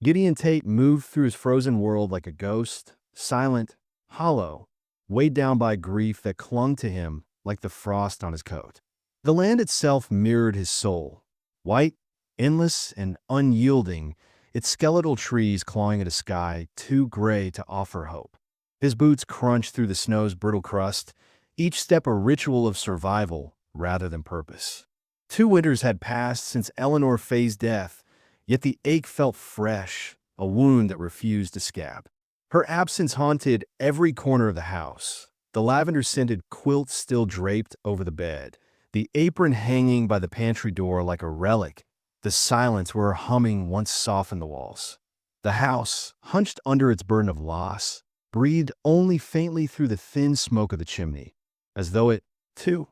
Gideon Tate moved through his frozen world like a ghost, silent, hollow, weighed down by grief that clung to him like the frost on his coat. The land itself mirrored his soul, white, endless, and unyielding, its skeletal trees clawing at a sky too gray to offer hope. His boots crunched through the snow's brittle crust, each step a ritual of survival rather than purpose. 2 winters had passed since Eleanor faced death, yet the ache felt fresh, a wound that refused to scab. Her absence haunted every corner of the house, the lavender-scented quilt still draped over the bed, the apron hanging by the pantry door like a relic, the silence where her humming once softened the walls. The house, hunched under its burden of loss, breathed only faintly through the thin smoke of the chimney, as though it, too,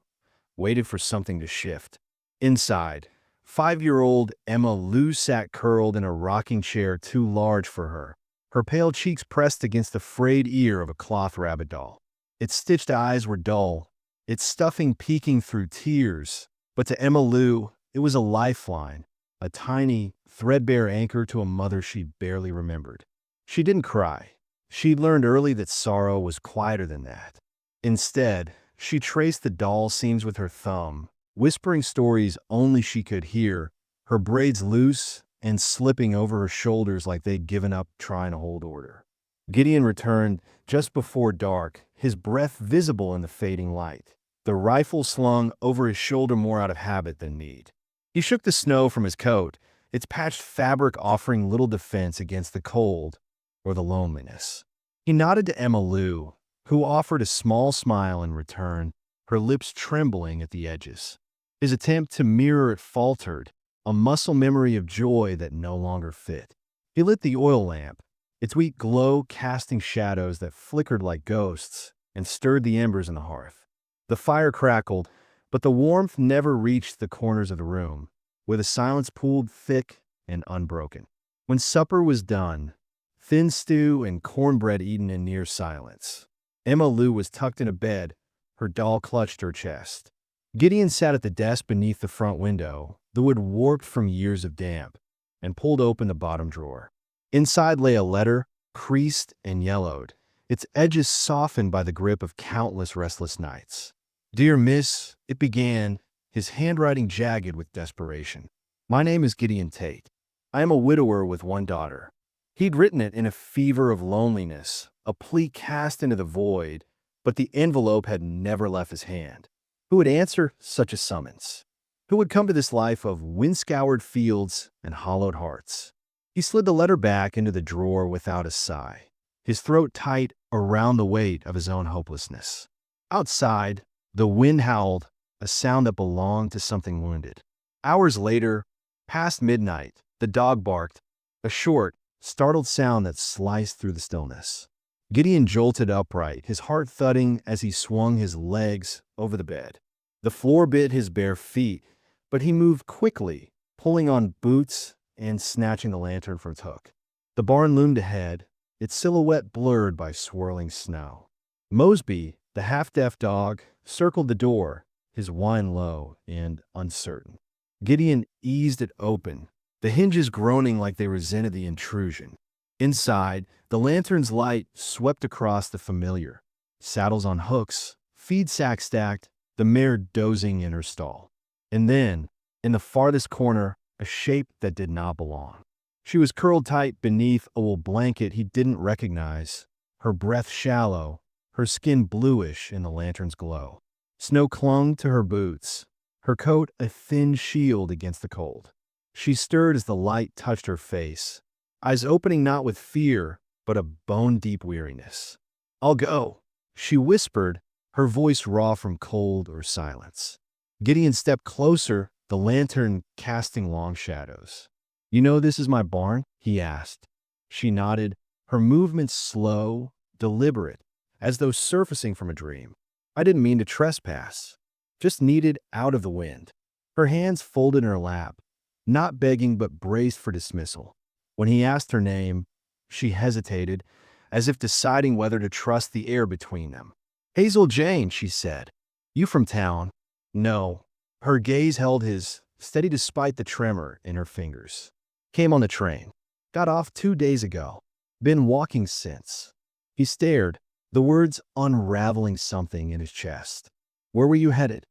waited for something to shift. Inside, 5-year-old Emma Lou sat curled in a rocking chair too large for her, her pale cheeks pressed against the frayed ear of a cloth rabbit doll. Its stitched eyes were dull, its stuffing peeking through tears, but to Emma Lou, it was a lifeline, a tiny, threadbare anchor to a mother she barely remembered. She didn't cry. She'd learned early that sorrow was quieter than that. Instead, she traced the doll seams with her thumb, whispering stories only she could hear, her braids loose and slipping over her shoulders like they'd given up trying to hold order. Gideon returned just before dark, his breath visible in the fading light, the rifle slung over his shoulder more out of habit than need. He shook the snow from his coat, its patched fabric offering little defense against the cold or the loneliness. He nodded to Emma Lou, who offered a small smile in return, her lips trembling at the edges. His attempt to mirror it faltered, a muscle memory of joy that no longer fit. He lit the oil lamp, its weak glow casting shadows that flickered like ghosts, and stirred the embers in the hearth. The fire crackled, but the warmth never reached the corners of the room, where the silence pooled thick and unbroken. When supper was done, thin stew and cornbread eaten in near silence, Emma Lou was tucked in a bed, her doll clutched her chest. Gideon sat at the desk beneath the front window, the wood warped from years of damp, and pulled open the bottom drawer. Inside lay a letter, creased and yellowed, its edges softened by the grip of countless restless nights. "Dear Miss," it began, his handwriting jagged with desperation. "My name is Gideon Tate. I am a widower with 1 daughter." He'd written it in a fever of loneliness, a plea cast into the void, but the envelope had never left his hand. Who would answer such a summons? Who would come to this life of wind-scoured fields and hollowed hearts? He slid the letter back into the drawer without a sigh, his throat tight around the weight of his own hopelessness. Outside, the wind howled, a sound that belonged to something wounded. Hours later, past midnight, the dog barked, a short, startled sound that sliced through the stillness. Gideon jolted upright, his heart thudding as he swung his legs over the bed. The floor bit his bare feet, but he moved quickly, pulling on boots and snatching the lantern from its hook. The barn loomed ahead, its silhouette blurred by swirling snow. Mosby, the half-deaf dog, circled the door, his whine low and uncertain. Gideon eased it open, the hinges groaning like they resented the intrusion. Inside, the lantern's light swept across the familiar. Saddles on hooks, feed sack stacked, the mare dozing in her stall. And then, in the farthest corner, a shape that did not belong. She was curled tight beneath a wool blanket he didn't recognize, her breath shallow, her skin bluish in the lantern's glow. Snow clung to her boots, her coat a thin shield against the cold. She stirred as the light touched her face, eyes opening not with fear, but a bone-deep weariness. "I'll go," she whispered, her voice raw from cold or silence. Gideon stepped closer, the lantern casting long shadows. "You know this is my barn?" he asked. She nodded, her movements slow, deliberate, as though surfacing from a dream. "I didn't mean to trespass, just needed out of the wind." Her hands folded in her lap, not begging but braced for dismissal. When he asked her name, she hesitated, as if deciding whether to trust the air between them. "Hazel Jane," she said. "You from town?" "No." Her gaze held his, steady despite the tremor in her fingers. "Came on the train." Got off 2 days ago. Been walking since. He stared, the words unraveling something in his chest. Where were you headed?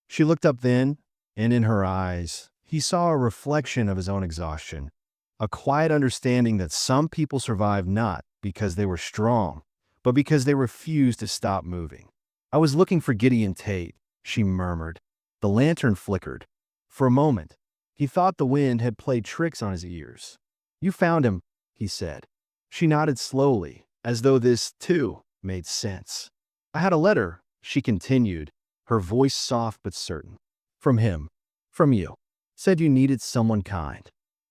She looked up then, and in her eyes, he saw a reflection of his own exhaustion, a quiet understanding that some people survive not because they were strong, but because they refused to stop moving. I was looking for Gideon Tate, she murmured. The lantern flickered. For a moment, he thought the wind had played tricks on his ears. You found him, he said. She nodded slowly, as though this, too, made sense. I had a letter, she continued, her voice soft but certain. From him. From you. Said you needed someone kind.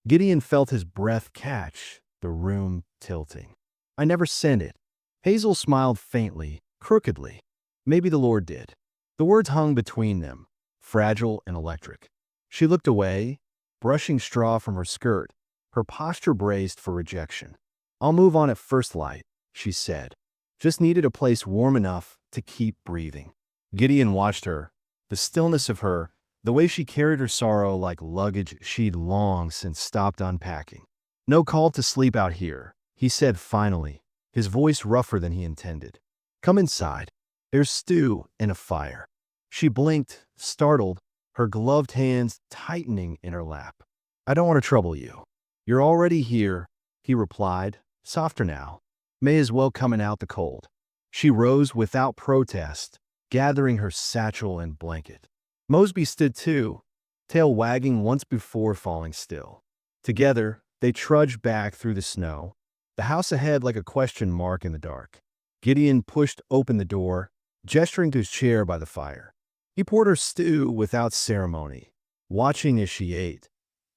Gideon felt his breath catch, the room tilting. I never sent it. Hazel smiled faintly, crookedly. Maybe the Lord did. The words hung between them, fragile and electric. She looked away, brushing straw from her skirt, her posture braced for rejection. I'll move on at first light, she said. Just needed a place warm enough to keep breathing. Gideon watched her, the stillness of her, the way she carried her sorrow like luggage she'd long since stopped unpacking. No call to sleep out here, he said finally, his voice rougher than he intended. Come inside. There's stew and a fire. She blinked, startled, her gloved hands tightening in her lap. I don't want to trouble you. You're already here, he replied, softer now. May as well coming out the cold. She rose without protest, gathering her satchel and blanket. Mosby stood too, tail wagging once before falling still. Together, they trudged back through the snow, the house ahead like a question mark in the dark. Gideon pushed open the door, gesturing to his chair by the fire. He poured her stew without ceremony, watching as she ate,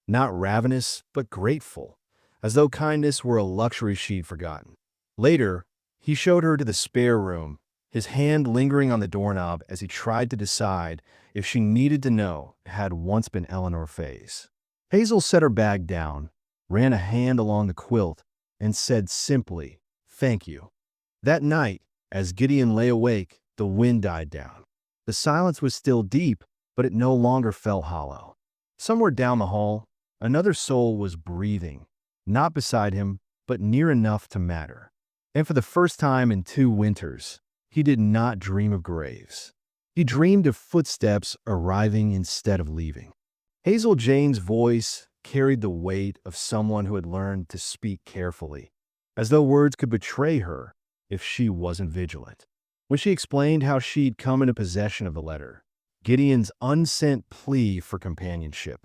not ravenous but grateful, as though kindness were a luxury she'd forgotten. Later, he showed her to the spare room, his hand lingering on the doorknob as he tried to decide if she needed to know it had once been Eleanor Faye's. Hazel set her bag down, ran a hand along the quilt, and said simply, "Thank you." That night, as Gideon lay awake, the wind died down. The silence was still deep, but it no longer felt hollow. Somewhere down the hall, another soul was breathing, not beside him, but near enough to matter. And for the first time in 2 winters, he did not dream of graves. He dreamed of footsteps arriving instead of leaving. Hazel Jane's voice carried the weight of someone who had learned to speak carefully, as though words could betray her if she wasn't vigilant. When she explained how she'd come into possession of the letter, Gideon's unsent plea for companionship,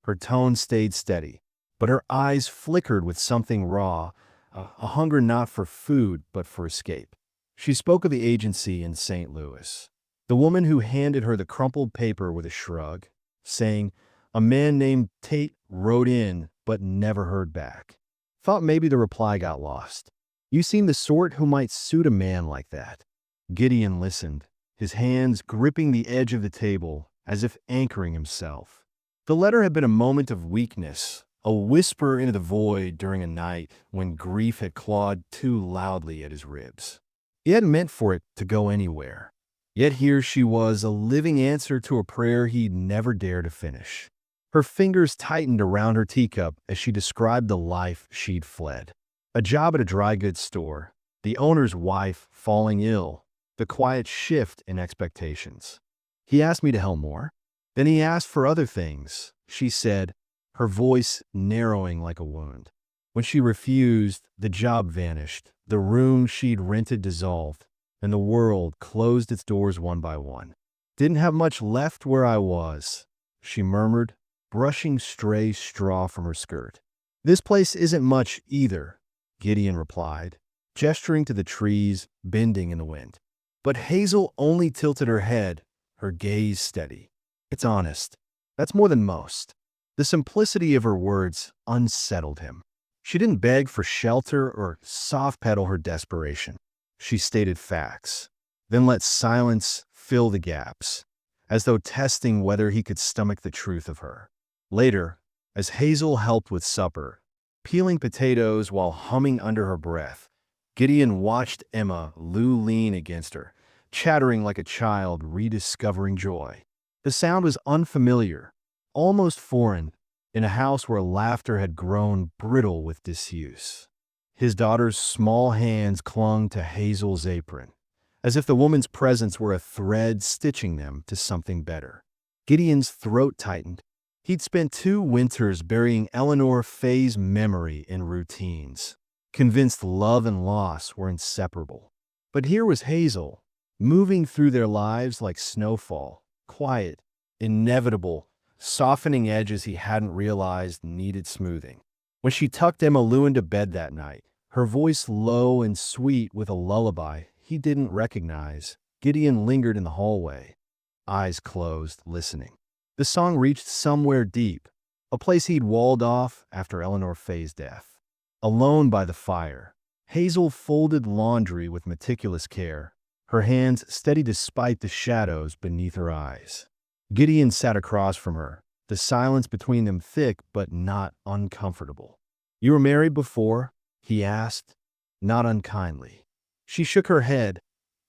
her tone stayed steady, but her eyes flickered with something raw, a hunger not for food but for escape. She spoke of the agency in St. Louis, the woman who handed her the crumpled paper with a shrug, saying, "A man named Tate wrote in but never heard back. Thought maybe the reply got lost. You seem the sort who might suit a man like that." Gideon listened, his hands gripping the edge of the table as if anchoring himself. The letter had been a moment of weakness, a whisper into the void during a night when grief had clawed too loudly at his ribs. He hadn't meant for it to go anywhere. Yet here she was, a living answer to a prayer he'd never dared to finish. Her fingers tightened around her teacup as she described the life she'd fled. A job at a dry goods store, the owner's wife falling ill, the quiet shift in expectations. He asked me to help more. Then he asked for other things, she said, her voice narrowing like a wound. When she refused, the job vanished, the room she'd rented dissolved, and the world closed its doors one by one. Didn't have much left where I was, she murmured, brushing stray straw from her skirt. This place isn't much either, Gideon replied, gesturing to the trees bending in the wind. But Hazel only tilted her head, her gaze steady. It's honest. That's more than most. The simplicity of her words unsettled him. She didn't beg for shelter or soft-pedal her desperation. She stated facts, then let silence fill the gaps, as though testing whether he could stomach the truth of her. Later, as Hazel helped with supper, peeling potatoes while humming under her breath, Gideon watched Emma lean against her, chattering like a child rediscovering joy. The sound was unfamiliar, almost foreign, in a house where laughter had grown brittle with disuse. His daughter's small hands clung to Hazel's apron, as if the woman's presence were a thread stitching them to something better. Gideon's throat tightened. He'd spent 2 winters burying Eleanor Faye's memory in routines, convinced love and loss were inseparable. But here was Hazel, moving through their lives like snowfall, quiet, inevitable, softening edges he hadn't realized needed smoothing. When she tucked Emma Lou into bed that night, her voice low and sweet with a lullaby he didn't recognize, Gideon lingered in the hallway, eyes closed, listening. The song reached somewhere deep, a place he'd walled off after Eleanor Faye's death. Alone by the fire, Hazel folded laundry with meticulous care, her hands steady despite the shadows beneath her eyes. Gideon sat across from her, the silence between them thick but not uncomfortable. "You were married before?" he asked, not unkindly. She shook her head,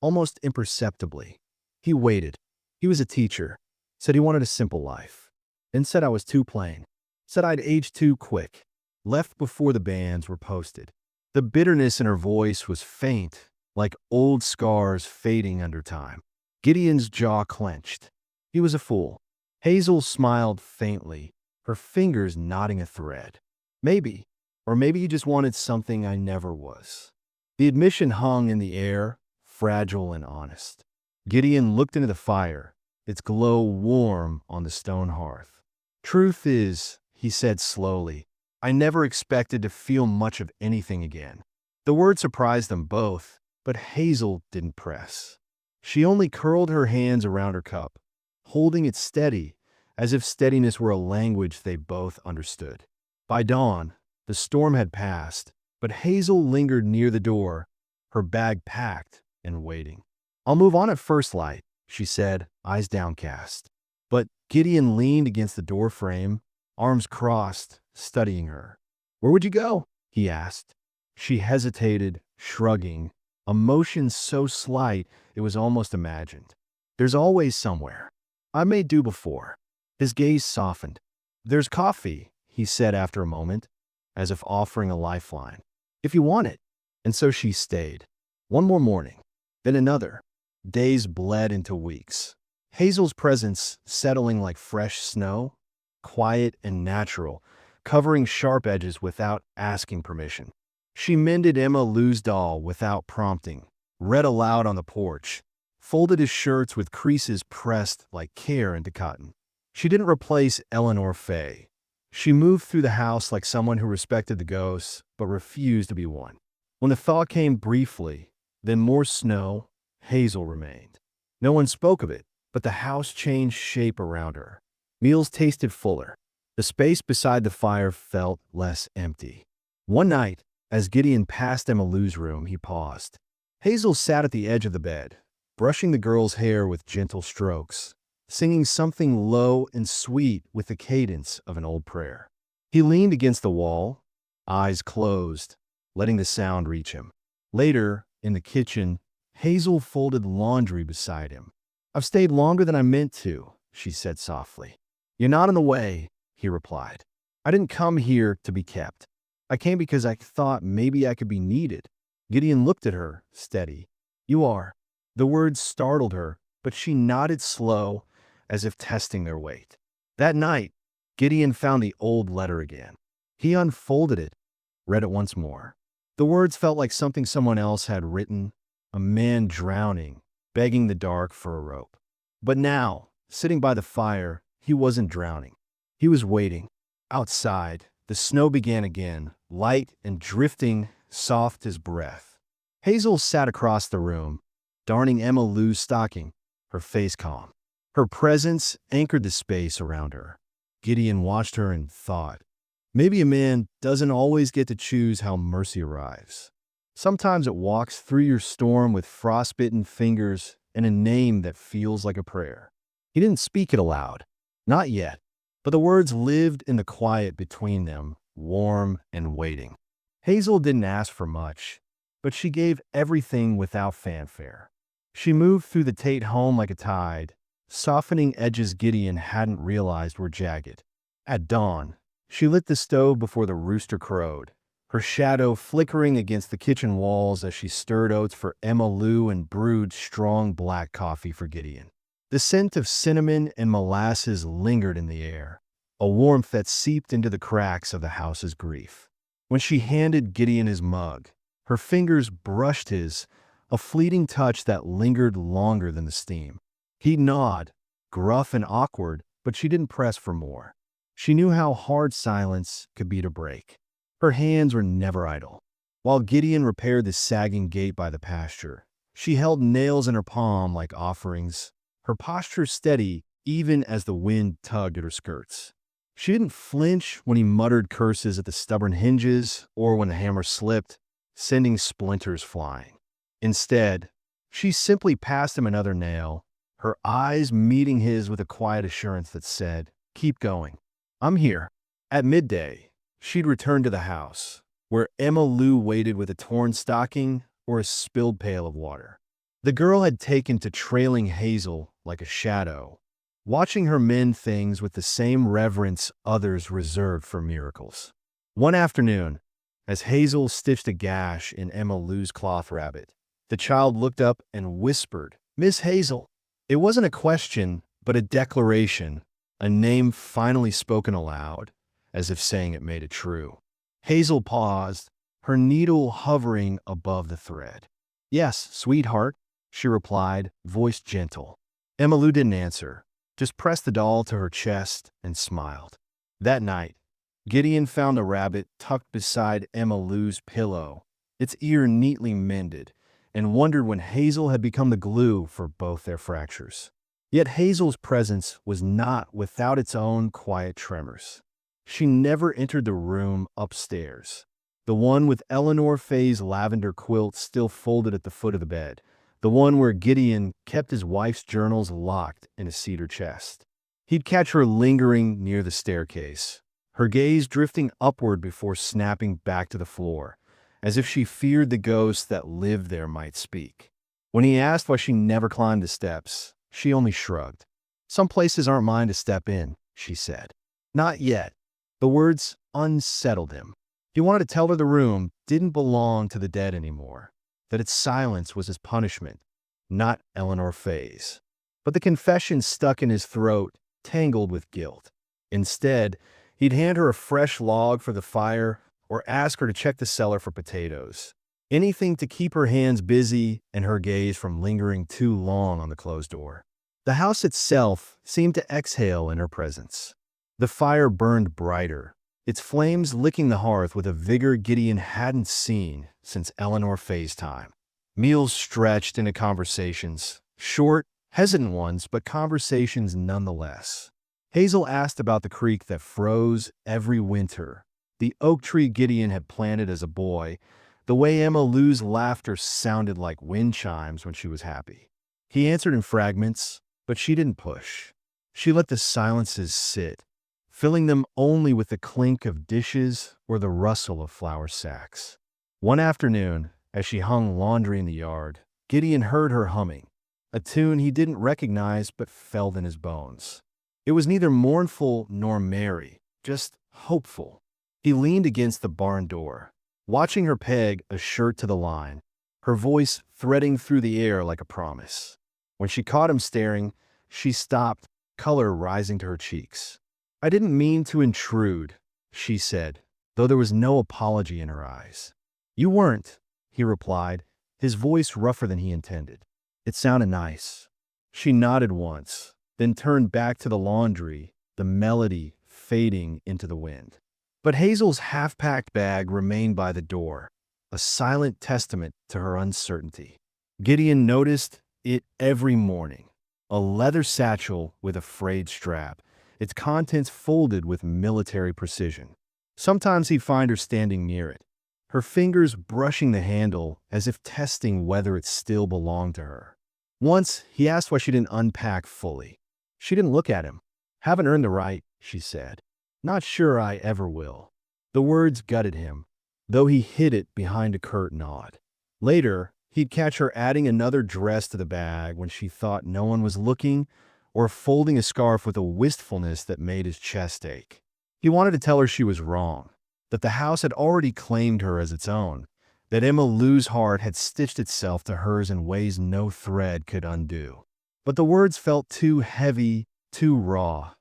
almost imperceptibly. He waited. He was a teacher, said he wanted a simple life, and said I was too plain, said I'd aged too quick, left before the bands were posted. The bitterness in her voice was faint, like old scars fading under time. Gideon's jaw clenched. He was a fool. Hazel smiled faintly, her fingers knotting a thread. "Maybe, or maybe you just wanted something I never was." The admission hung in the air, fragile and honest. Gideon looked into the fire, its glow warm on the stone hearth. "Truth is," he said slowly, "I never expected to feel much of anything again." The word surprised them both, but Hazel didn't press. She only curled her hands around her cup, holding it steady, as if steadiness were a language they both understood. By dawn, the storm had passed, but Hazel lingered near the door, her bag packed and waiting. "I'll move on at first light," she said, eyes downcast. But Gideon leaned against the door frame, arms crossed, studying her. "Where would you go?" he asked. She hesitated, shrugging, emotion so slight it was almost imagined. "There's always somewhere. I may do before." His gaze softened. "There's coffee," he said after a moment, as if offering a lifeline. "If you want it." And so she stayed. One more morning, then another. Days bled into weeks. Hazel's presence settling like fresh snow, quiet and natural, covering sharp edges without asking permission. She mended Emma Lou's doll without prompting, read aloud on the porch, folded his shirts with creases pressed like care into cotton. She didn't replace Eleanor Faye. She moved through the house like someone who respected the ghosts but refused to be one. When the thaw came briefly, then more snow, Hazel remained. No one spoke of it, but the house changed shape around her. Meals tasted fuller. The space beside the fire felt less empty. One night, as Gideon passed Emma Lou's room, he paused. Hazel sat at the edge of the bed, brushing the girl's hair with gentle strokes, singing something low and sweet with the cadence of an old prayer. He leaned against the wall, eyes closed, letting the sound reach him. Later, in the kitchen, Hazel folded laundry beside him. "I've stayed longer than I meant to," she said softly. "You're not in the way," he replied. "I didn't come here to be kept. I came because I thought maybe I could be needed." Gideon looked at her, steady. "You are." The words startled her, but she nodded slow, as if testing their weight. That night, Gideon found the old letter again. He unfolded it, read it once more. The words felt like something someone else had written, a man drowning, begging the dark for a rope. But now, sitting by the fire, he wasn't drowning. He was waiting. Outside, the snow began again, light and drifting, soft as breath. Hazel sat across the room, darning Emma Lou's stocking, her face calm. Her presence anchored the space around her. Gideon watched her and thought, maybe a man doesn't always get to choose how mercy arrives. Sometimes it walks through your storm with frostbitten fingers and a name that feels like a prayer. He didn't speak it aloud, not yet, but the words lived in the quiet between them, warm and waiting. Hazel didn't ask for much, but she gave everything without fanfare. She moved through the Tate home like a tide, softening edges Gideon hadn't realized were jagged. At dawn, She lit the stove before the rooster crowed, her shadow flickering against the kitchen walls as she stirred oats for Emma Lou and brewed strong black coffee for Gideon. The scent of cinnamon and molasses lingered in the air, a warmth that seeped into the cracks of the house's grief. When she handed Gideon his mug, her fingers brushed his, a fleeting touch that lingered longer than the steam. He gnawed, gruff and awkward, but she didn't press for more. She knew how hard silence could be to break. Her hands were never idle. While Gideon repaired the sagging gate by the pasture, she held nails in her palm like offerings, her posture steady even as the wind tugged at her skirts. She didn't flinch when he muttered curses at the stubborn hinges or when the hammer slipped, sending splinters flying. Instead, she simply passed him another nail, her eyes meeting his with a quiet assurance that said, "Keep going. I'm here." At midday, she'd return to the house, where Emma Lou waited with a torn stocking or a spilled pail of water. The girl had taken to trailing Hazel like a shadow, watching her mend things with the same reverence others reserved for miracles. One afternoon, as Hazel stitched a gash in Emma Lou's cloth rabbit, the child looked up and whispered, "Miss Hazel." It wasn't a question, but a declaration, a name finally spoken aloud, as if saying it made it true. Hazel paused, her needle hovering above the thread. "Yes, sweetheart," she replied, voice gentle. Emma Lou didn't answer, just pressed the doll to her chest and smiled. That night, Gideon found a rabbit tucked beside Emma Lou's pillow, its ear neatly mended, and wondered when Hazel had become the glue for both their fractures. Yet Hazel's presence was not without its own quiet tremors. She never entered the room upstairs, the one with Eleanor Faye's lavender quilt still folded at the foot of the bed, the one where Gideon kept his wife's journals locked in a cedar chest. He'd catch her lingering near the staircase, her gaze drifting upward before snapping back to the floor, as if she feared the ghosts that lived there might speak. When he asked why she never climbed the steps, she only shrugged. "Some places aren't mine to step in," she said. "Not yet." The words unsettled him. He wanted to tell her the room didn't belong to the dead anymore, that its silence was his punishment, not Eleanor Faye's. But the confession stuck in his throat, tangled with guilt. Instead, he'd hand her a fresh log for the fire or ask her to check the cellar for potatoes. Anything to keep her hands busy and her gaze from lingering too long on the closed door. The house itself seemed to exhale in her presence. The fire burned brighter, its flames licking the hearth with a vigor Gideon hadn't seen since Eleanor Faye's time. Meals stretched into conversations, short, hesitant ones, but conversations nonetheless. Hazel asked about the creek that froze every winter, the oak tree Gideon had planted as a boy, the way Emma Lou's laughter sounded like wind chimes when she was happy. He answered in fragments, but she didn't push. She let the silences sit, filling them only with the clink of dishes or the rustle of flour sacks. One afternoon, as she hung laundry in the yard, Gideon heard her humming, a tune he didn't recognize but felt in his bones. It was neither mournful nor merry, just hopeful. He leaned against the barn door, watching her peg a shirt to the line, her voice threading through the air like a promise. When she caught him staring, she stopped, color rising to her cheeks. "I didn't mean to intrude," she said, though there was no apology in her eyes. "You weren't," he replied, his voice rougher than he intended. "It sounded nice." She nodded once, then turned back to the laundry, the melody fading into the wind. But Hazel's half-packed bag remained by the door, a silent testament to her uncertainty. Gideon noticed it every morning, a leather satchel with a frayed strap, its contents folded with military precision. Sometimes he'd find her standing near it, her fingers brushing the handle as if testing whether it still belonged to her. Once, he asked why she didn't unpack fully. She didn't look at him. "Haven't earned the right," she said. "Not sure I ever will." The words gutted him, though he hid it behind a curt nod. Later, he'd catch her adding another dress to the bag when she thought no one was looking, or folding a scarf with a wistfulness that made his chest ache. He wanted to tell her she was wrong, that the house had already claimed her as its own, that Emma Lou's heart had stitched itself to hers in ways no thread could undo. But the words felt too heavy, too raw,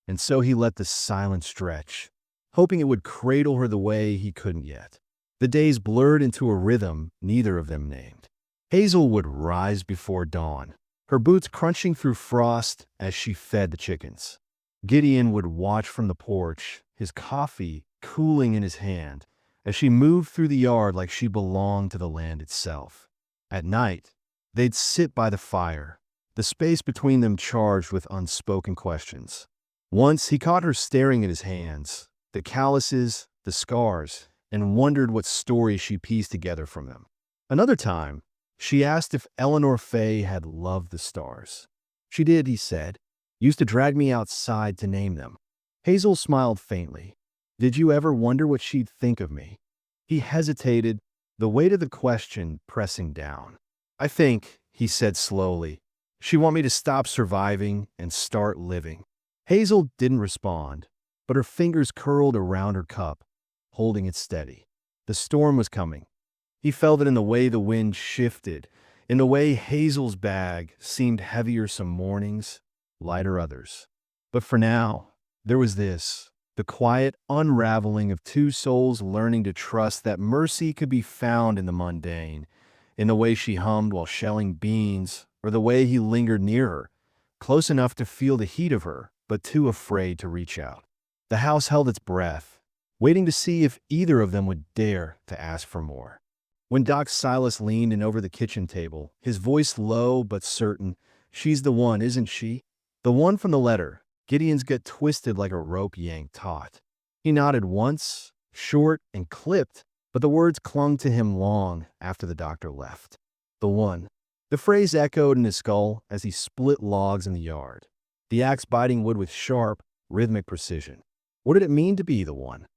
and so he let the silence stretch, hoping it would cradle her the way he couldn't yet. The days blurred into a rhythm neither of them named. Hazel would rise before dawn, her boots crunching through frost as she fed the chickens. Gideon would watch from the porch, his coffee cooling in his hand, as she moved through the yard like she belonged to the land itself. At night, they'd sit by the fire, the space between them charged with unspoken questions. Once he caught her staring at his hands, the calluses, the scars, and wondered what story she pieced together from them. Another time, she asked if Eleanor Fay had loved the stars. She did, he said. Used to drag me outside to name them. Hazel smiled faintly. Did you ever wonder what she'd think of me? He hesitated, the weight of the question pressing down. I think, he said slowly, she want me to stop surviving and start living. Hazel didn't respond, but her fingers curled around her cup, holding it steady. The storm was coming. He felt it in the way the wind shifted, in the way Hazel's bag seemed heavier some mornings, lighter others. But for now, there was this, the quiet unraveling of two souls learning to trust that mercy could be found in the mundane, in the way she hummed while shelling beans, or the way he lingered near her, close enough to feel the heat of her, but too afraid to reach out. The house held its breath, waiting to see if either of them would dare to ask for more. When Doc Silas leaned in over the kitchen table, his voice low but certain, "She's the one, isn't she?" The one from the letter. Gideon's gut twisted like a rope yanked taut. He nodded once, short and clipped, but the words clung to him long after the doctor left. The one. The phrase echoed in his skull as he split logs in the yard, the axe biting wood with sharp, rhythmic precision. What did it mean to be the one?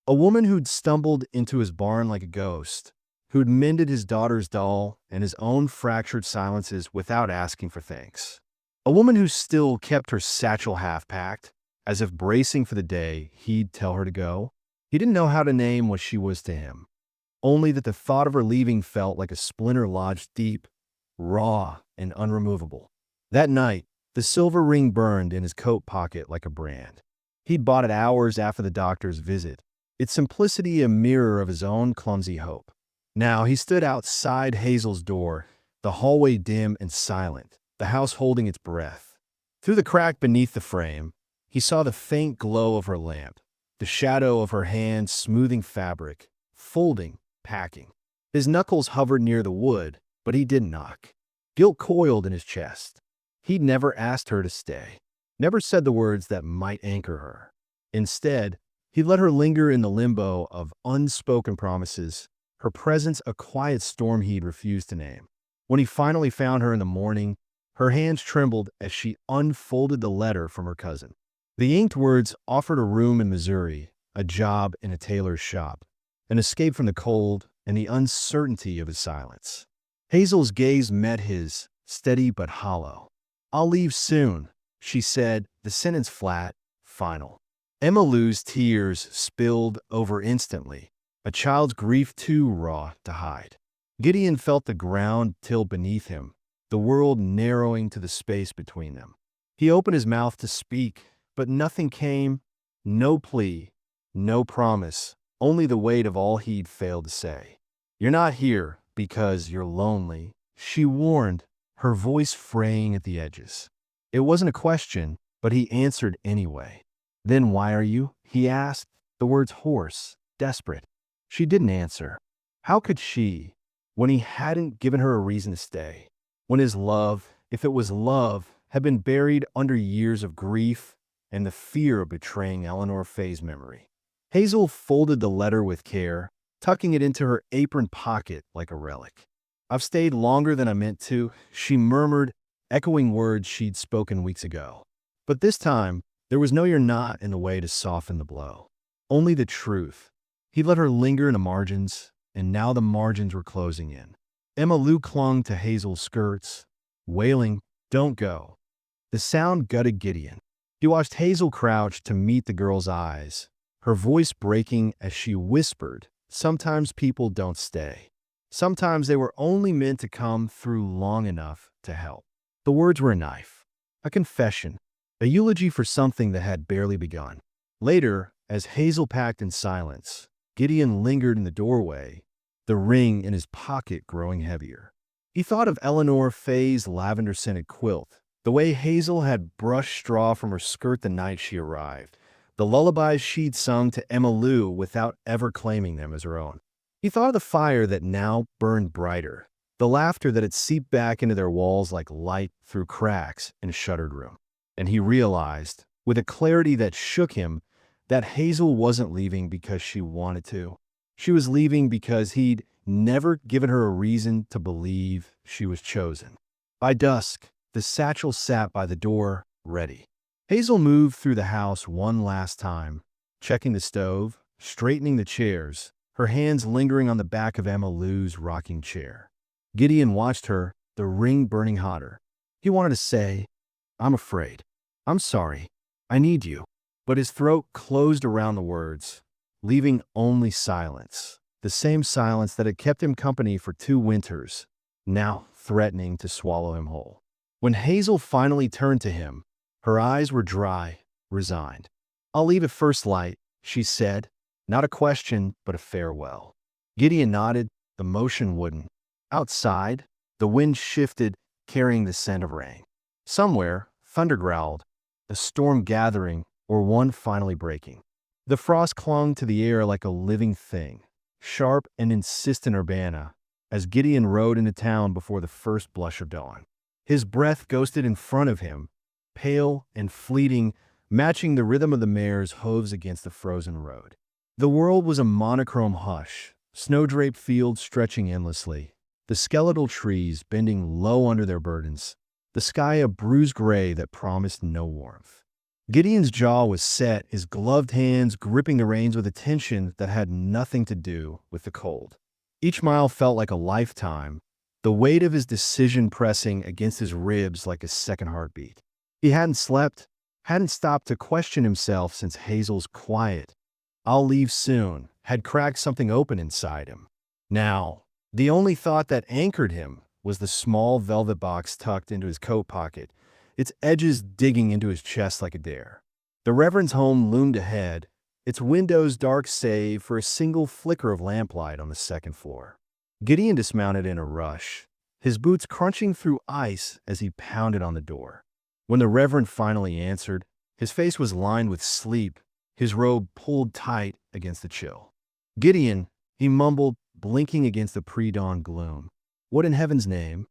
A woman who'd stumbled into his barn like a ghost, who'd mended his daughter's doll and his own fractured silences without asking for thanks. A woman who still kept her satchel half-packed, as if bracing for the day he'd tell her to go. He didn't know how to name what she was to him, only that the thought of her leaving felt like a splinter lodged deep, raw, and unremovable. That night, the silver ring burned in his coat pocket like a brand. He'd bought it hours after the doctor's visit, its simplicity a mirror of his own clumsy hope. Now he stood outside Hazel's door, the hallway dim and silent, the house holding its breath. Through the crack beneath the frame, he saw the faint glow of her lamp, the shadow of her hand smoothing fabric, folding, packing. His knuckles hovered near the wood, but he didn't knock. Guilt coiled in his chest. He'd never asked her to stay, never said the words that might anchor her. Instead, he let her linger in the limbo of unspoken promises, her presence a quiet storm he'd refused to name. When he finally found her in the morning, her hands trembled as she unfolded the letter from her cousin. The inked words offered a room in Missouri, a job in a tailor's shop, an escape from the cold and the uncertainty of his silence. Hazel's gaze met his, steady but hollow. "I'll leave soon," she said, the sentence flat, final. Emma Lou's tears spilled over instantly, a child's grief too raw to hide. Gideon felt the ground tilt beneath him, the world narrowing to the space between them. He opened his mouth to speak, but nothing came, no plea, no promise, only the weight of all he'd failed to say. "You're not here because you're lonely," she warned, her voice fraying at the edges. It wasn't a question, but he answered anyway. "Then why are you?" he asked, the words hoarse, desperate. She didn't answer. How could she, when he hadn't given her a reason to stay? When his love, if it was love, had been buried under years of grief and the fear of betraying Eleanor Fay's memory. Hazel folded the letter with care, tucking it into her apron pocket like a relic. "I've stayed longer than I meant to," she murmured, echoing words she'd spoken weeks ago. But this time, there was no "you're not" in the way to soften the blow. Only the truth. He let her linger in the margins, and now the margins were closing in. Emma Lou clung to Hazel's skirts, wailing, "Don't go." The sound gutted Gideon. He watched Hazel crouch to meet the girl's eyes, her voice breaking as she whispered, "Sometimes people don't stay. Sometimes they were only meant to come through long enough to help." The words were a knife, a confession, a eulogy for something that had barely begun. Later, as Hazel packed in silence, Gideon lingered in the doorway, the ring in his pocket growing heavier. He thought of Eleanor Faye's lavender-scented quilt, the way Hazel had brushed straw from her skirt the night she arrived, the lullabies she'd sung to Emma Lou without ever claiming them as her own. He thought of the fire that now burned brighter, the laughter that had seeped back into their walls like light through cracks in a shuttered room. And he realized, with a clarity that shook him, that Hazel wasn't leaving because she wanted to. She was leaving because he'd never given her a reason to believe she was chosen. By dusk, the satchel sat by the door, ready. Hazel moved through the house one last time, checking the stove, straightening the chairs, her hands lingering on the back of Emma Lou's rocking chair. Gideon watched her, the ring burning hotter. He wanted to say, "I'm afraid. I'm sorry. I need you." But his throat closed around the words, leaving only silence, the same silence that had kept him company for 2 winters, now threatening to swallow him whole. When Hazel finally turned to him, her eyes were dry, resigned. "I'll leave at first light," she said, not a question, but a farewell. Gideon nodded, the motion wooden. Outside, the wind shifted, carrying the scent of rain. Somewhere, thunder growled, a storm gathering or one finally breaking. The frost clung to the air like a living thing, sharp and insistent Urbana, as Gideon rode into town before the first blush of dawn. His breath ghosted in front of him, pale and fleeting, matching the rhythm of the mare's hooves against the frozen road. The world was a monochrome hush, snow-draped fields stretching endlessly, the skeletal trees bending low under their burdens, the sky a bruised gray that promised no warmth. Gideon's jaw was set, his gloved hands gripping the reins with a tension that had nothing to do with the cold. Each mile felt like a lifetime, the weight of his decision pressing against his ribs like a second heartbeat. He hadn't slept, hadn't stopped to question himself since Hazel's quiet, "I'll leave soon," had cracked something open inside him. Now, the only thought that anchored him was the small velvet box tucked into his coat pocket, its edges digging into his chest like a dare. The Reverend's home loomed ahead, its windows dark save for a single flicker of lamplight on the second floor. Gideon dismounted in a rush, his boots crunching through ice as he pounded on the door. When the Reverend finally answered, his face was lined with sleep, his robe pulled tight against the chill. "Gideon," he mumbled, blinking against the pre-dawn gloom. "What in heaven's name?"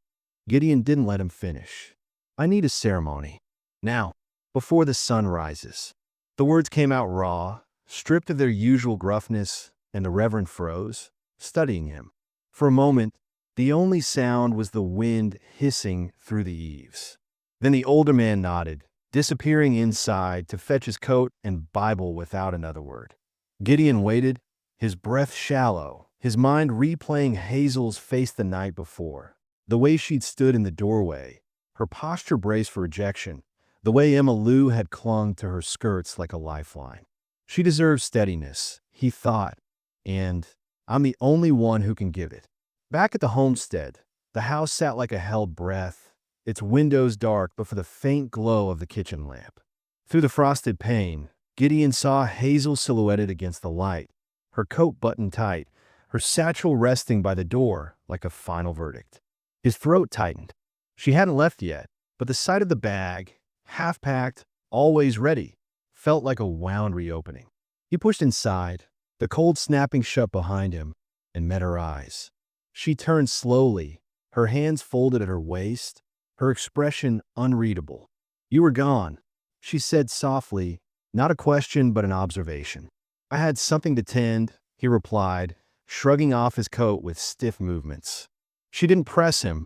Gideon didn't let him finish. "I need a ceremony. Now, before the sun rises." The words came out raw, stripped of their usual gruffness, and the Reverend froze, studying him. For a moment, the only sound was the wind hissing through the eaves. Then the older man nodded, disappearing inside to fetch his coat and Bible without another word. Gideon waited, his breath shallow, his mind replaying Hazel's face the night before, the way she'd stood in the doorway, her posture braced for rejection, the way Emma Lou had clung to her skirts like a lifeline. She deserves steadiness, he thought, and I'm the only one who can give it. Back at the homestead, the house sat like a held breath, its windows dark but for the faint glow of the kitchen lamp. Through the frosted pane, Gideon saw Hazel silhouetted against the light, her coat buttoned tight, her satchel resting by the door like a final verdict. His throat tightened. She hadn't left yet, but the sight of the bag, half-packed, always ready, felt like a wound reopening. He pushed inside, the cold snapping shut behind him, and met her eyes. She turned slowly, her hands folded at her waist, her expression unreadable. "You were gone," she said softly, not a question but an observation. "I had something to tend," he replied, shrugging off his coat with stiff movements. She didn't press him,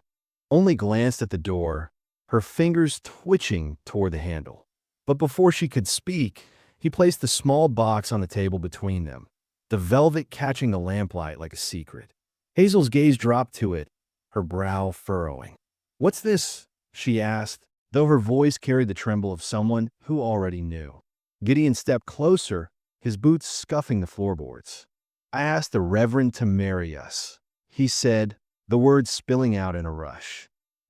only glanced at the door, her fingers twitching toward the handle. But before she could speak, he placed the small box on the table between them, the velvet catching the lamplight like a secret. Hazel's gaze dropped to it, her brow furrowing. "What's this?" she asked, though her voice carried the tremble of someone who already knew. Gideon stepped closer, his boots scuffing the floorboards. "I asked the Reverend to marry us," he said, the words spilling out in a rush.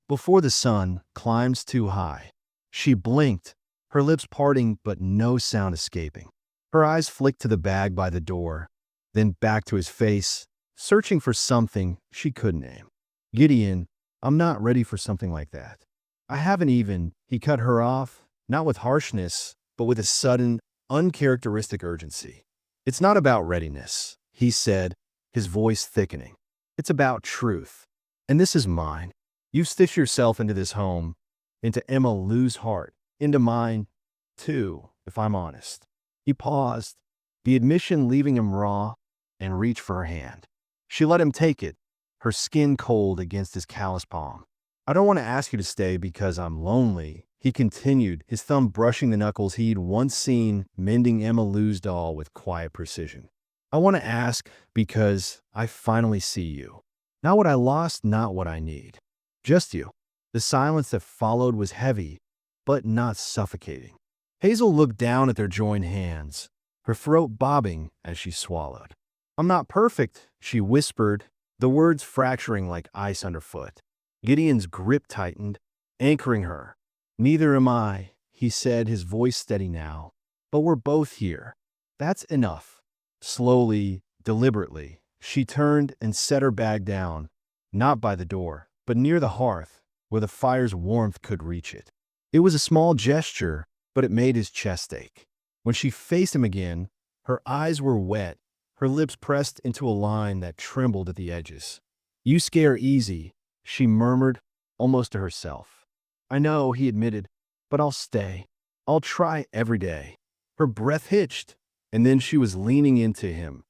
"Before the sun climbs too high." She blinked, her lips parting but no sound escaping. Her eyes flicked to the bag by the door, then back to his face, searching for something she couldn't name. "Gideon, I'm not ready for something like that. I haven't even," he cut her off, not with harshness, but with a sudden, uncharacteristic urgency. "It's not about readiness," he said, his voice thickening. "It's about truth. And this is mine. You've stitched yourself into this home, into Emma Lou's heart, into mine, too, if I'm honest." He paused, the admission leaving him raw, and reached for her hand. She let him take it, her skin cold against his calloused palm. "I don't want to ask you to stay because I'm lonely," he continued, his thumb brushing the knuckles he'd once seen mending Emma Lou's doll with quiet precision. "I want to ask because I finally see you. Not what I lost, not what I need. Just you." The silence that followed was heavy, but not suffocating. Hazel looked down at their joined hands, her throat bobbing as she swallowed. "I'm not perfect," she whispered, the words fracturing like ice underfoot. Gideon's grip tightened, anchoring her. "Neither am I," he said, his voice steady now. "But we're both here. That's enough." Slowly, deliberately, she turned and set her bag down, not by the door, but near the hearth, where the fire's warmth could reach it. It was a small gesture, but it made his chest ache. When she faced him again, her eyes were wet, her lips pressed into a line that trembled at the edges. "You scare easy," she murmured, almost to herself. "I know," he admitted, "but I'll stay. I'll try every day." Her breath hitched, and then she was leaning into him,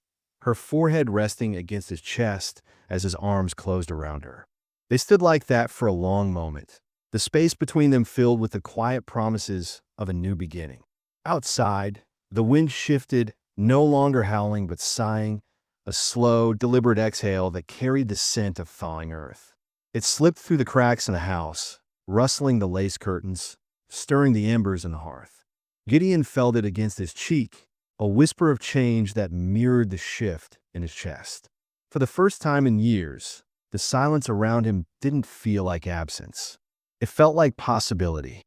her forehead resting against his chest as his arms closed around her. They stood like that for a long moment, the space between them filled with the quiet promises of a new beginning. Outside, the wind shifted, no longer howling but sighing, a slow, deliberate exhale that carried the scent of thawing earth. It slipped through the cracks in the house, rustling the lace curtains, stirring the embers in the hearth. Gideon felt it against his cheek, a whisper of change that mirrored the shift in his chest. For the first time in years, the silence around him didn't feel like absence. It felt like possibility.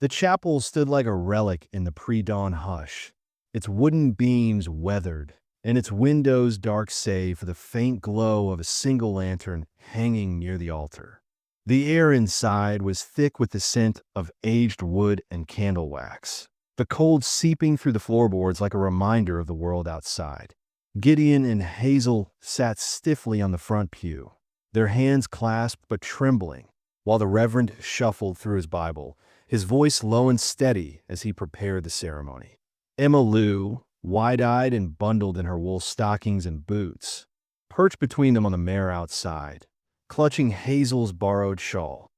The chapel stood like a relic in the pre-dawn hush, its wooden beams weathered, and its windows dark save for the faint glow of a single lantern hanging near the altar. The air inside was thick with the scent of aged wood and candle wax, the cold seeping through the floorboards like a reminder of the world outside. Gideon and Hazel sat stiffly on the front pew, their hands clasped but trembling, while the Reverend shuffled through his Bible, his voice low and steady as he prepared the ceremony. Emma Lou, wide-eyed and bundled in her wool stockings and boots, perched between them on the mare outside, clutching Hazel's borrowed shawl,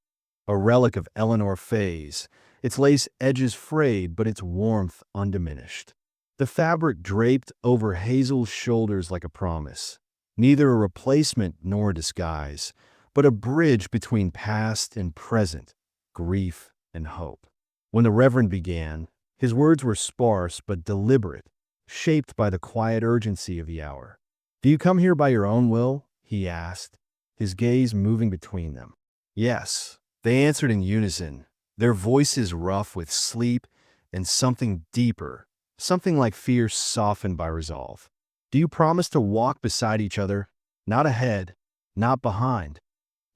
a relic of Eleanor Fay's, its lace edges frayed but its warmth undiminished. The fabric draped over Hazel's shoulders like a promise, neither a replacement nor a disguise, but a bridge between past and present, grief and hope. When the Reverend began, his words were sparse but deliberate, shaped by the quiet urgency of the hour. "Do you come here by your own will?" he asked, his gaze moving between them. "Yes," they answered in unison, their voices rough with sleep and something deeper, something like fear softened by resolve. "Do you promise to walk beside each other, not ahead, not behind?"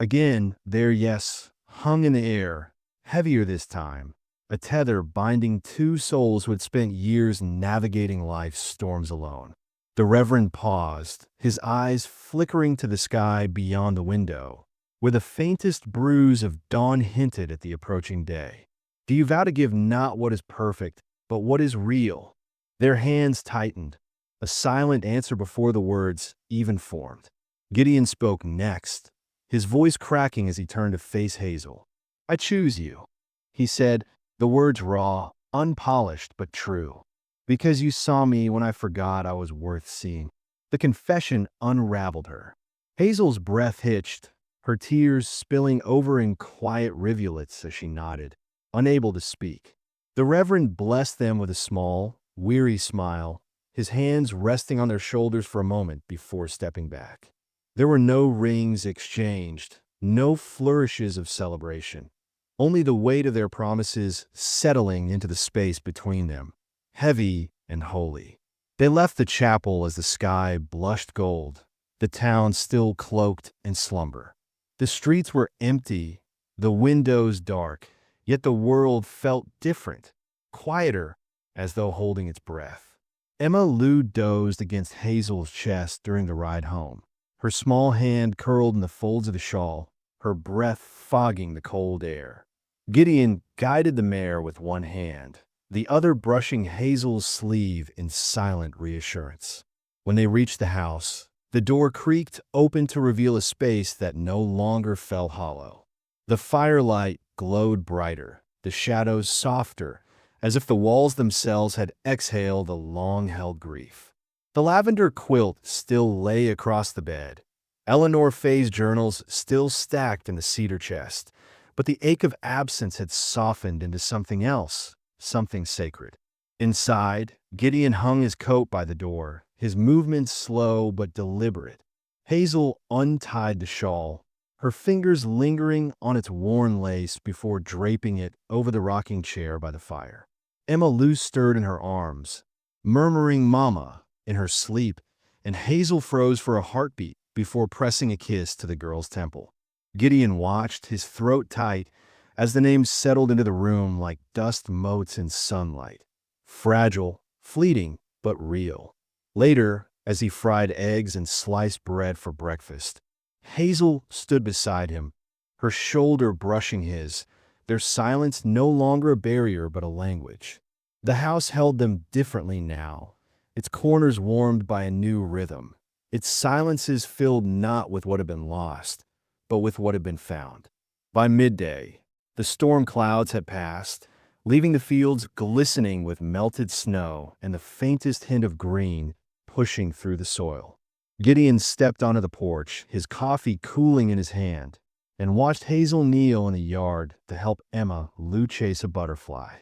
Again, their yes hung in the air, heavier this time, a tether binding two souls who had spent years navigating life's storms alone. The Reverend paused, his eyes flickering to the sky beyond the window, where the faintest bruise of dawn hinted at the approaching day. "Do you vow to give not what is perfect, but what is real?" Their hands tightened, a silent answer before the words even formed. Gideon spoke next, his voice cracking as he turned to face Hazel. "I choose you," he said, the words raw, unpolished but true. "Because you saw me when I forgot I was worth seeing." The confession unraveled her. Hazel's breath hitched, her tears spilling over in quiet rivulets as she nodded, unable to speak. The Reverend blessed them with a small, weary smile, his hands resting on their shoulders for a moment before stepping back. There were no rings exchanged, no flourishes of celebration, only the weight of their promises settling into the space between them, heavy and holy. They left the chapel as the sky blushed gold, the town still cloaked in slumber. The streets were empty, the windows dark, yet the world felt different, quieter, as though holding its breath. Emma Lou dozed against Hazel's chest during the ride home, her small hand curled in the folds of the shawl, her breath fogging the cold air. Gideon guided the mare with one hand, the other brushing Hazel's sleeve in silent reassurance. When they reached the house, the door creaked open to reveal a space that no longer felt hollow. The firelight glowed brighter, the shadows softer, as if the walls themselves had exhaled a long-held grief. The lavender quilt still lay across the bed, Eleanor Fay's journals still stacked in the cedar chest, but the ache of absence had softened into something else, something sacred. Inside, Gideon hung his coat by the door, his movements slow but deliberate. Hazel untied the shawl, her fingers lingering on its worn lace before draping it over the rocking chair by the fire. Emma Lou stirred in her arms, murmuring "Mama" in her sleep, and Hazel froze for a heartbeat before pressing a kiss to the girl's temple. Gideon watched, his throat tight, as the names settled into the room like dust motes in sunlight. Fragile, fleeting, but real. Later, as he fried eggs and sliced bread for breakfast, Hazel stood beside him, her shoulder brushing his, their silence no longer a barrier but a language. The house held them differently now, its corners warmed by a new rhythm, its silences filled not with what had been lost, but with what had been found. By midday, the storm clouds had passed, leaving the fields glistening with melted snow and the faintest hint of green pushing through the soil. Gideon stepped onto the porch, his coffee cooling in his hand, and watched Hazel kneel in the yard to help Emma Lou chase a butterfly.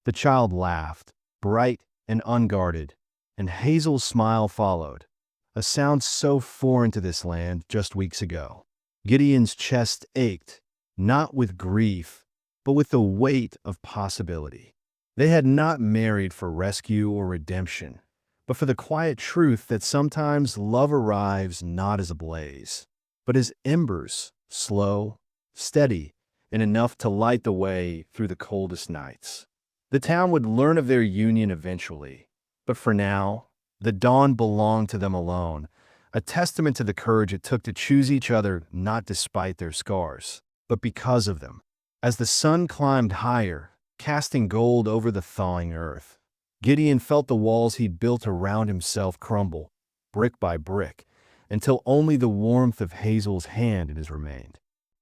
The child laughed, bright and unguarded, and Hazel's smile followed, a sound so foreign to this land just weeks ago. Gideon's chest ached, not with grief, but with the weight of possibility. They had not married for rescue or redemption, but for the quiet truth that sometimes love arrives not as a blaze, but as embers, slow, steady, and enough to light the way through the coldest nights. The town would learn of their union eventually, but for now, the dawn belonged to them alone, a testament to the courage it took to choose each other not despite their scars, but because of them. As the sun climbed higher, casting gold over the thawing earth, Gideon felt the walls he'd built around himself crumble, brick by brick, until only the warmth of Hazel's hand in his remained.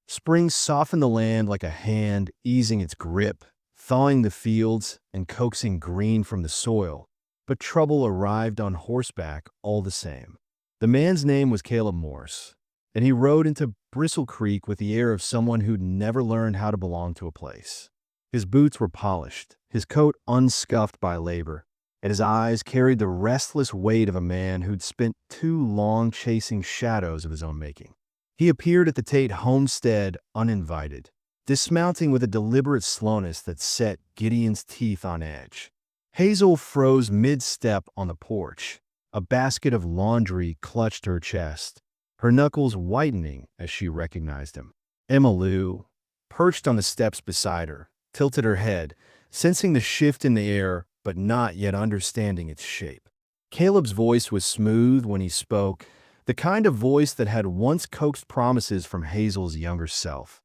Spring softened the land like a hand easing its grip, thawing the fields and coaxing green from the soil, but trouble arrived on horseback all the same. The man's name was Caleb Morse, and he rode into Bristle Creek with the air of someone who'd never learned how to belong to a place. His boots were polished, his coat unscuffed by labor, and his eyes carried the restless weight of a man who'd spent too long chasing shadows of his own making. He appeared at the Tate homestead uninvited, dismounting with a deliberate slowness that set Gideon's teeth on edge. Hazel froze mid-step on the porch. A basket of laundry clutched her chest, her knuckles whitening as she recognized him. Emma Lou, perched on the steps beside her, tilted her head, sensing the shift in the air but not yet understanding its shape. Caleb's voice was smooth when he spoke, the kind of voice that had once coaxed promises from Hazel's younger self.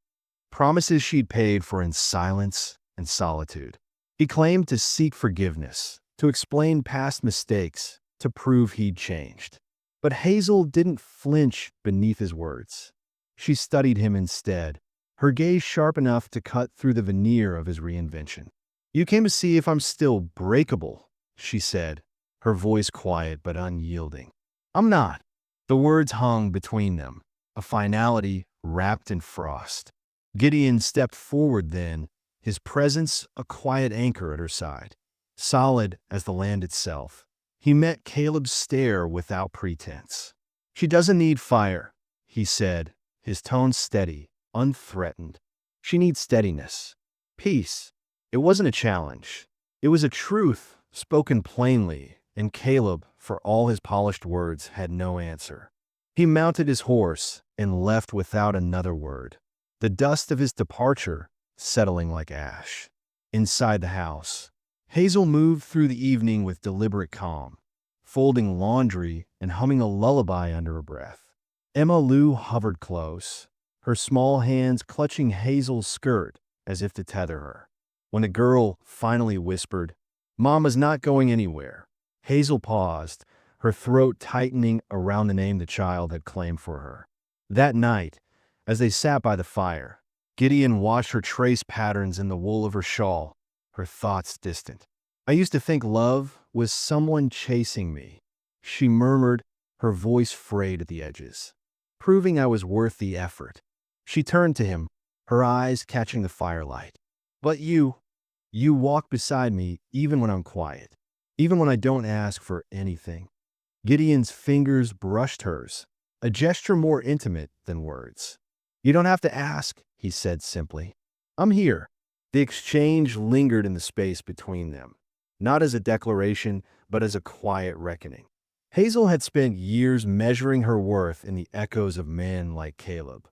Promises she'd paid for in silence and solitude. He claimed to seek forgiveness, to explain past mistakes, to prove he'd changed. But Hazel didn't flinch beneath his words. She studied him instead, her gaze sharp enough to cut through the veneer of his reinvention. "You came to see if I'm still breakable," she said, her voice quiet but unyielding. "I'm not." The words hung between them, a finality wrapped in frost. Gideon stepped forward then, his presence a quiet anchor at her side. Solid as the land itself, He met Caleb's stare without pretense. "She doesn't need fire," he said, his tone steady, unthreatened. "She needs steadiness. Peace." It wasn't a challenge. It was a truth spoken plainly, and Caleb, for all his polished words, had no answer. He mounted his horse and left without another word, the dust of his departure settling like ash. Inside the house, Hazel moved through the evening with deliberate calm, folding laundry and humming a lullaby under her breath. Emma Lou hovered close, her small hands clutching Hazel's skirt as if to tether her. When the girl finally whispered, "Mama's not going anywhere," Hazel paused, her throat tightening around the name the child had claimed for her. That night, as they sat by the fire, Gideon watched her trace patterns in the wool of her shawl, her thoughts distant. "I used to think love was someone chasing me," she murmured, her voice frayed at the edges, "proving I was worth the effort." She turned to him, her eyes catching the firelight. "But you walk beside me even when I'm quiet, even when I don't ask for anything." Gideon's fingers brushed hers, a gesture more intimate than words. "You don't have to ask," he said simply. "I'm here." The exchange lingered in the space between them, not as a declaration, but as a quiet reckoning. Hazel had spent years measuring her worth in the echoes of men like Caleb.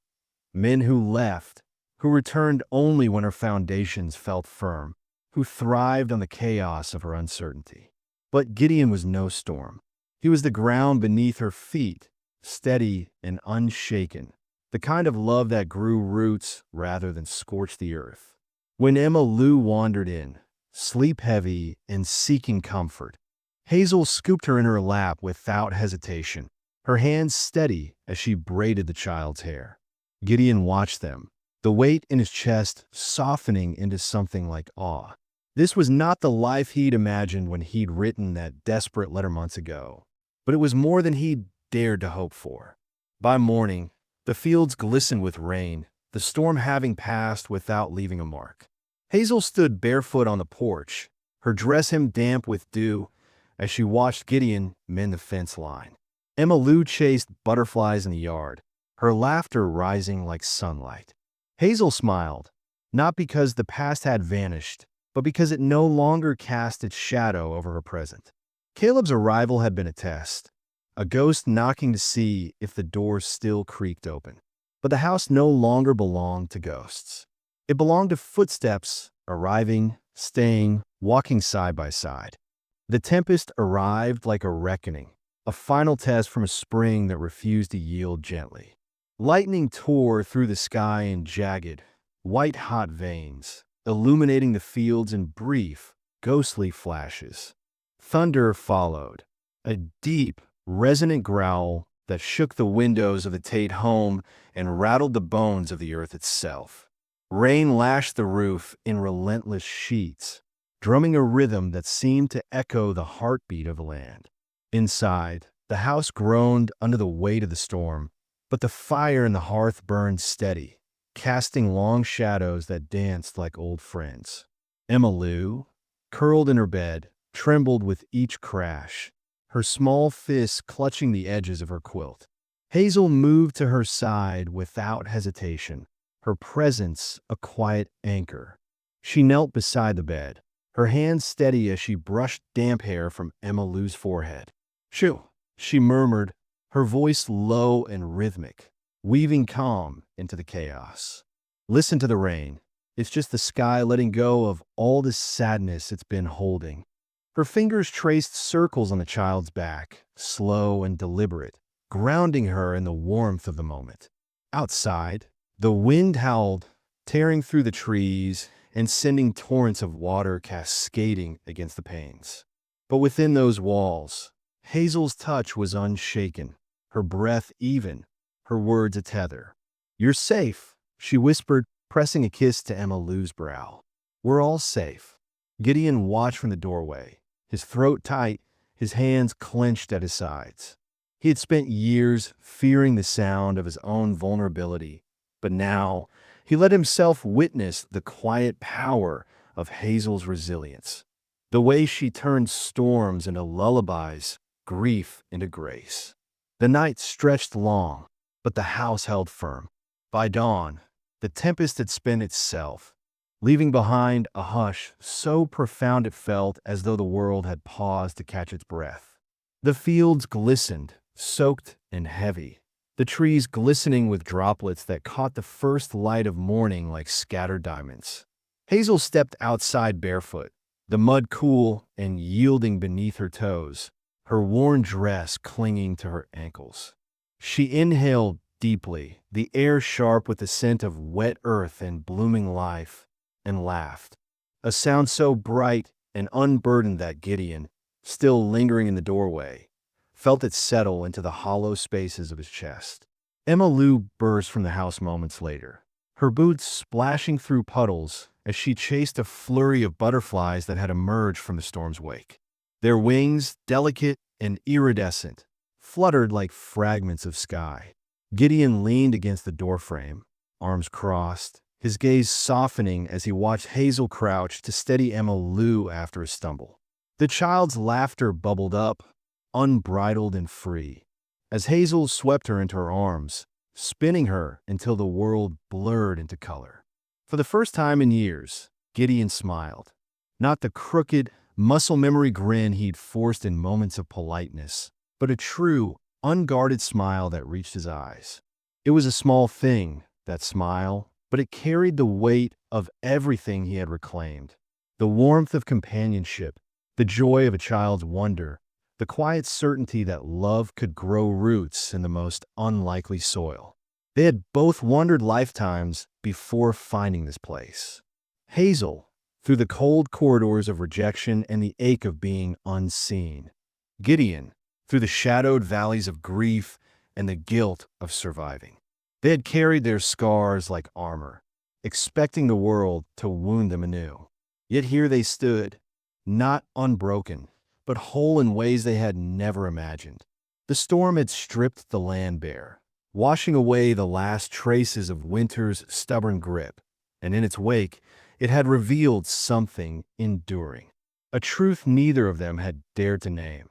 Men who left, who returned only when her foundations felt firm, who thrived on the chaos of her uncertainty. But Gideon was no storm. He was the ground beneath her feet, steady and unshaken, the kind of love that grew roots rather than scorched the earth. When Emma Lou wandered in, sleep-heavy and seeking comfort, Hazel scooped her in her lap without hesitation, her hands steady as she braided the child's hair. Gideon watched them, the weight in his chest softening into something like awe. This was not the life he'd imagined when he'd written that desperate letter months ago, but it was more than he'd dared to hope for. By morning, the fields glistened with rain, the storm having passed without leaving a mark. Hazel stood barefoot on the porch, her dress hem damp with dew, as she watched Gideon mend the fence line. Emma Lou chased butterflies in the yard, her laughter rising like sunlight. Hazel smiled, not because the past had vanished, but because it no longer cast its shadow over her present. Caleb's arrival had been a test, a ghost knocking to see if the doors still creaked open. But the house no longer belonged to ghosts. It belonged to footsteps, arriving, staying, walking side by side. The tempest arrived like a reckoning, a final test from a spring that refused to yield gently. Lightning tore through the sky in jagged, white-hot veins, illuminating the fields in brief, ghostly flashes. Thunder followed, a deep, resonant growl that shook the windows of the Tate home and rattled the bones of the earth itself. Rain lashed the roof in relentless sheets, drumming a rhythm that seemed to echo the heartbeat of the land. Inside, the house groaned under the weight of the storm, but the fire in the hearth burned steady, casting long shadows that danced like old friends. Emma Lou, curled in her bed, trembled with each crash, her small fists clutching the edges of her quilt. Hazel moved to her side without hesitation, her presence a quiet anchor. She knelt beside the bed, her hands steady as she brushed damp hair from Emma Lou's forehead. "Shoo," she murmured, her voice low and rhythmic, weaving calm into the chaos. "Listen to the rain. It's just the sky letting go of all this sadness it's been holding." Her fingers traced circles on the child's back, slow and deliberate, grounding her in the warmth of the moment. Outside, the wind howled, tearing through the trees and sending torrents of water cascading against the panes. But within those walls, Hazel's touch was unshaken, her breath even, her words a tether. "You're safe," she whispered, pressing a kiss to Emma Lou's brow. "We're all safe." Gideon watched from the doorway, his throat tight, his hands clenched at his sides. He had spent years fearing the sound of his own vulnerability, but now he let himself witness the quiet power of Hazel's resilience. The way she turned storms into lullabies, grief into grace. The night stretched long, but the house held firm. By dawn, the tempest had spent itself, leaving behind a hush so profound it felt as though the world had paused to catch its breath. The fields glistened, soaked and heavy, the trees glistening with droplets that caught the first light of morning like scattered diamonds. Hazel stepped outside barefoot, the mud cool and yielding beneath her toes, her worn dress clinging to her ankles. She inhaled deeply, the air sharp with the scent of wet earth and blooming life, and laughed. A sound so bright and unburdened that Gideon, still lingering in the doorway, felt it settle into the hollow spaces of his chest. Emma Lou burst from the house moments later, her boots splashing through puddles as she chased a flurry of butterflies that had emerged from the storm's wake. Their wings, delicate and iridescent, fluttered like fragments of sky. Gideon leaned against the doorframe, arms crossed, his gaze softening as he watched Hazel crouch to steady Emma Lou after a stumble. The child's laughter bubbled up, unbridled and free, as Hazel swept her into her arms, spinning her until the world blurred into color. For the first time in years, Gideon smiled. Not the crooked, muscle memory grin he'd forced in moments of politeness, but a true, unguarded smile that reached his eyes. It was a small thing, that smile, but it carried the weight of everything he had reclaimed. The warmth of companionship, the joy of a child's wonder, the quiet certainty that love could grow roots in the most unlikely soil. They had both wandered lifetimes before finding this place. Hazel, through the cold corridors of rejection and the ache of being unseen. Gideon, through the shadowed valleys of grief and the guilt of surviving. They had carried their scars like armor, expecting the world to wound them anew. Yet here they stood, not unbroken, but whole in ways they had never imagined. The storm had stripped the land bare, washing away the last traces of winter's stubborn grip, and in its wake, it had revealed something enduring, a truth neither of them had dared to name,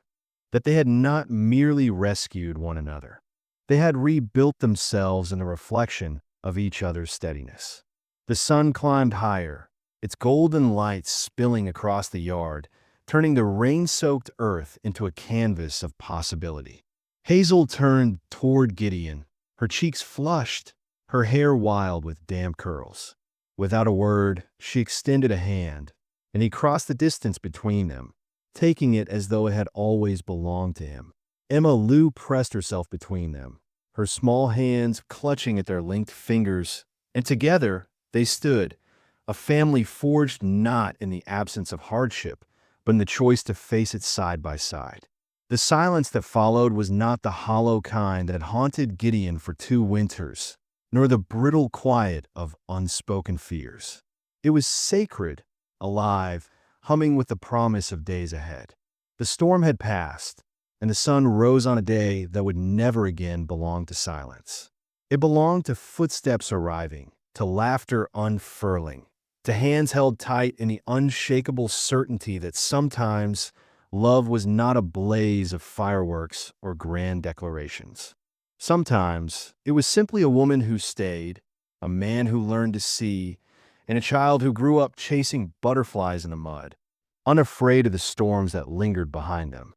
that they had not merely rescued one another. They had rebuilt themselves in the reflection of each other's steadiness. The sun climbed higher, its golden light spilling across the yard, turning the rain-soaked earth into a canvas of possibility. Hazel turned toward Gideon, her cheeks flushed, her hair wild with damp curls. Without a word, she extended a hand, and he crossed the distance between them, taking it as though it had always belonged to him. Emma Lou pressed herself between them, her small hands clutching at their linked fingers, and together they stood, a family forged not in the absence of hardship, but in the choice to face it side by side. The silence that followed was not the hollow kind that had haunted Gideon for 2 winters, nor the brittle quiet of unspoken fears. It was sacred, alive, humming with the promise of days ahead. The storm had passed, and the sun rose on a day that would never again belong to silence. It belonged to footsteps arriving, to laughter unfurling, to hands held tight in the unshakable certainty that sometimes love was not a blaze of fireworks or grand declarations. Sometimes it was simply a woman who stayed, a man who learned to see, and a child who grew up chasing butterflies in the mud, unafraid of the storms that lingered behind them.